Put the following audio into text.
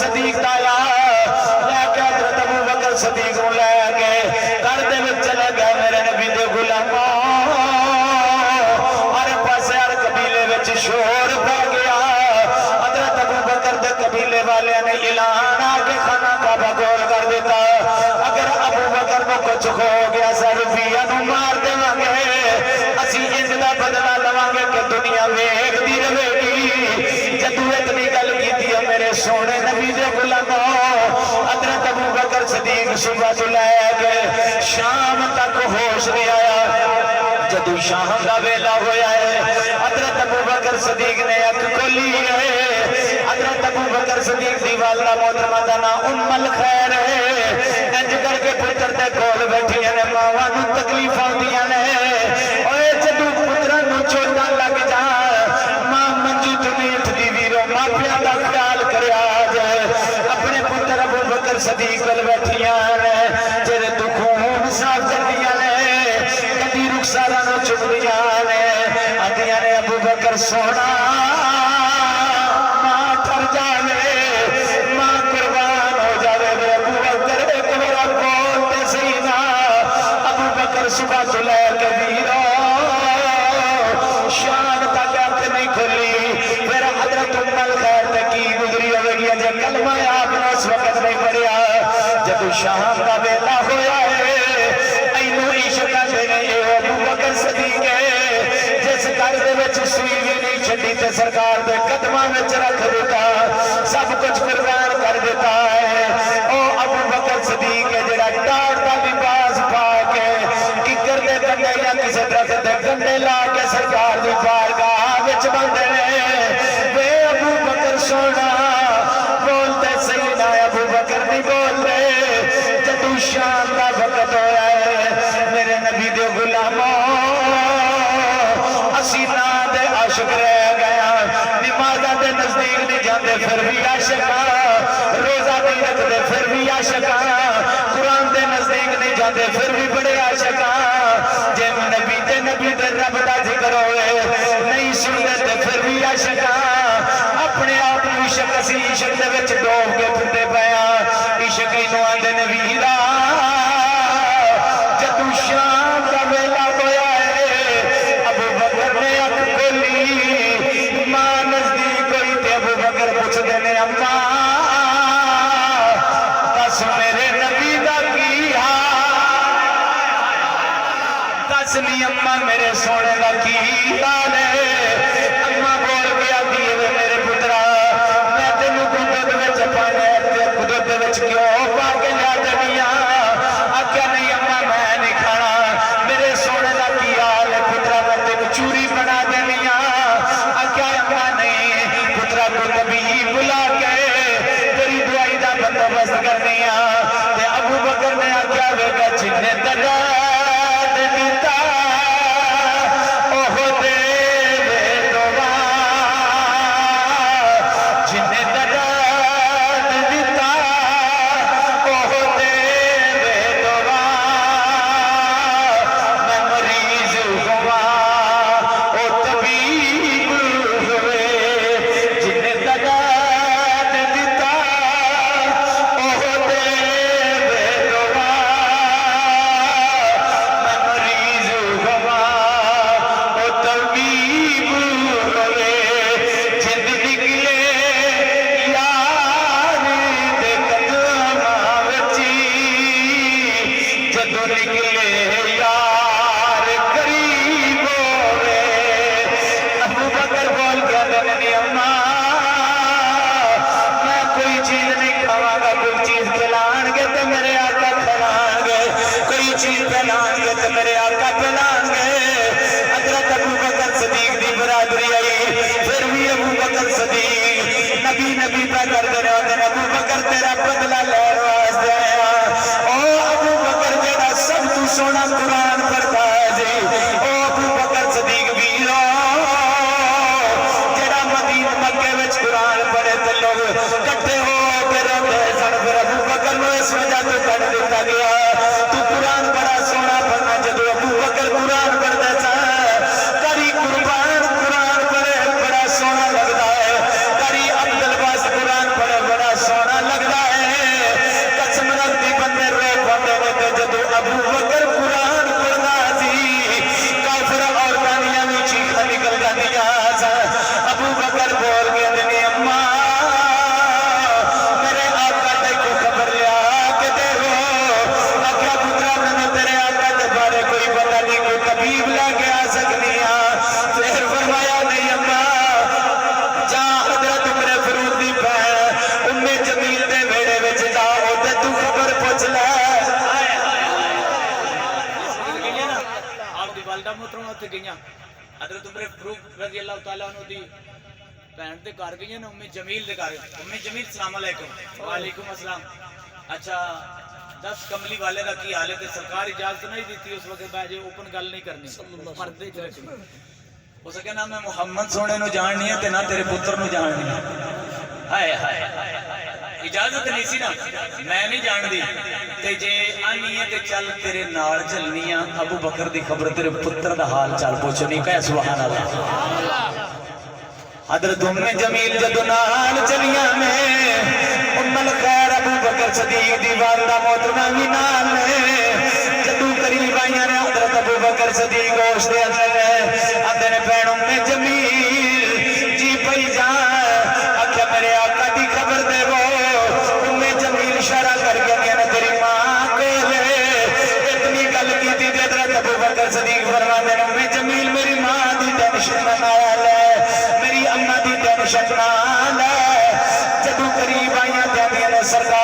صدیق آیا لے کے حضرت ابو بکر صدیق کو لے کے گھر دے وچ چلے گئے میرے نبی دے غلاموں ہر پاسے ہر قبیلے وچ شور پہ گیا حضرت ابو بکر دے قبیلے والے نے اعلان آ کے خانہ کعبہ گول کر دیتا اگر ابو بکر کو کچھ ہو گیا سرفیہ نو مار دے گے اسی انج دا بدلہ لواں گے کہ دنیا ویکھ دی رہے گی جدو اتنی گل کیتی ہے میرے سونے نبی دے غلاموں حضرت ابو بکر صدیق صبح تو لے کے شام تک ہوش نہیں آیا جدو شام دا ویلا ہویا ہے حضرت ابو بکر صدیق نے اکھ کھولی ہے حضرت ابو بکر صدیق دی والدہ محترمہ دا نام ام الخیر ہے انج کر کے پتر دے کول بیٹھی نے ماواں نوں تکلیف ہوندیاں نے اوے جدو پتراں نوں چوٹاں لگ جان ماں منجی تو میٹھ دی ویرو ماپیاں دا خیال کریا جائے اپنے پتر ابو بکر صدیق کول بیٹھیاں نے جڑے تو خون صاف کردیاں نے کدی رخساراں نوں چمدیاں نے آندیاں نے ابو بکر سونا ماں ٹر جاوے ماں قربان ہو جاوے ابو بکر ایک بار بولتے صحیح نا ابو بکر صبح تو لے کے ویرو شام تک آنکھ نہیں کھلی پھر حضرت ام الخیر تے کی گزری ہوئے گی جے کلمہ آپ نے اس وقت نہیں پڑھیا جب شام کا ویلا ہویا ہے اینو عشق دینے اے ابو بکر صدیق ہے جس گھر دے وچ سوئی بھی نہیں چھڈی تے سرکار دے قدماں وچ رکھ دیتا سب کچھ قربان کر دیتا ہے او ابو بکر صدیق ہے جڑا ٹاٹ دا لباس پا کے ککر دے کنڈے یا کسی درخت دے کنڈے لا کے سرکار دی بارگاہ وچ بندے نے وے ابو بکر سونا بولتے صحیح نہ ابو بکر نہیں بولتے جدو شام کا وقت ہویا ہے میرے نبی دے غلاموں اسی نا دے عاشق رہ گیا نمازہ دے نزدیک نہیں جاندے پھر بھی عاشق روزہ نہیں رکھتے پھر بھی عاشق قرآن دے نزدیک نہیں جاندے پھر بھی بڑے عاشق جے نبی دے رب دا ذکر ہوئے نہیں سنتے تے پھر بھی عاشق اپنے آپ عشق اسی عشق دے وچ ڈوب کے پھرتے پیا عشق اینو آندے نے ویرا جدو شام دا ویلا ہویا ہے ابو بکر نے اکھ کھولی ماں نزدیک ہوئی تے ابو بکر پوچھدے نے اماں دس میرے نبی دا کی دس نہیں اماں میرے سونے دا کی حال ہے اماں بول گیا دیے میرے پترا میں تینوں قدرت وچ پانے تے قدرت وچ کیوں پا کے لیا دنیا آکھیا نہیں اماں میں نہیں کھانا میرے سونے دا کی حال ہے پترا میں تینوں چوری بنا دینی آکھیا اماں نہیں پترا کو طبیب بلا کے تیری دوائی دا بندوبست کرنی تے ابو بکر نے آکھیا ویکھا جنے درد دیتا اوہ دے دعا جنے درد دیتا اوہ دے دعا میں مریض ہوا او طبیب ہوئے جنے درد دیتا اوہ دے دعا میں مریض ہوا او طبیب ہوئے جند نکلے یار دے قدماں وچی جدو نکلے یار قریب ہوئے ابو بکر بول گیا نہیں اماں میں کوئی چیز نہیں کھاواں گا کوئی چیز کھلان گے تے میرے آقا کھلان گے کوئی چیز پہنان گے تے میرے آقا پہنان گے حضرت ابو بکر صدیق دی برادری آئی پھر بھی ابو بکر صدیق نبی نبی پہ کر دے رہے ہوتے ابو بکر تیرا بدلہ لہر واسطے آیا او ابو بکر جڑا سب تو سونا قرآن پڑھتا ہے جی او ابو بکر صدیق ویرو جڑا مدینہ مکے وچ قرآن پڑھے تے لوگ کٹھے ہو کے روندے سن پھر ابو بکر نو اس وجہ تو کٹ دیتا گیا تو قرآن بڑا سونا پڑھنا جدو ابو بکر قرآن پڑھتا سا کری قربان قرآن پڑھے بڑا سونا لگتا ہے کری عبد الباس قرآن پڑھے بڑا سونا گئیاں حضرت عمر فاروق رضی اللہ تعالیٰ عنہ دی بہن دے گھر گئیاں نا امی جمیل دے گھر امی جمیل السلام علیکم وعلیکم السلام اچھا 10 کملی والے دا کی حالت ہے سرکار اجازت نہیں دیتی اس وقت میں جو اوپن گل نہیں کرنی مردے چ رکھنی ہو سکے نہ میں محمد سونے نو جاننی ہے تے نہ تیرے پتر نو جاننی ہے ہائے ہائے اجازت نہیں سی نا میں نہیں جان دی تے جے آنی ہے تے چل تیرے نال چلنی ابو بکر دی خبر تیرے پتر دا حال چل پوچھنی کہ سبحان اللہ حضرت ام جمیل جدو نال چلیاں میں ام الخیر ابو بکر صدیق دی والدہ محترمہ بھی نال نے جدو قریب آئیاں نے حضرت ابو بکر صدیق گوش دے اندر بہن ام جمیل جی پئی جان آکھیا میرے آقا دی خبر دے وہ ام جمیل اشارہ کر کے نے تیری ماں کو لے اتنی گل کی تھی حضرت ابو بکر صدیق فرماتے ہیں ام جمیل میری ماں دی ٹینشن نہ لے میری اماں دی ٹینشن نہ لے جدو قریب آئیاں جاندیاں نے سرکار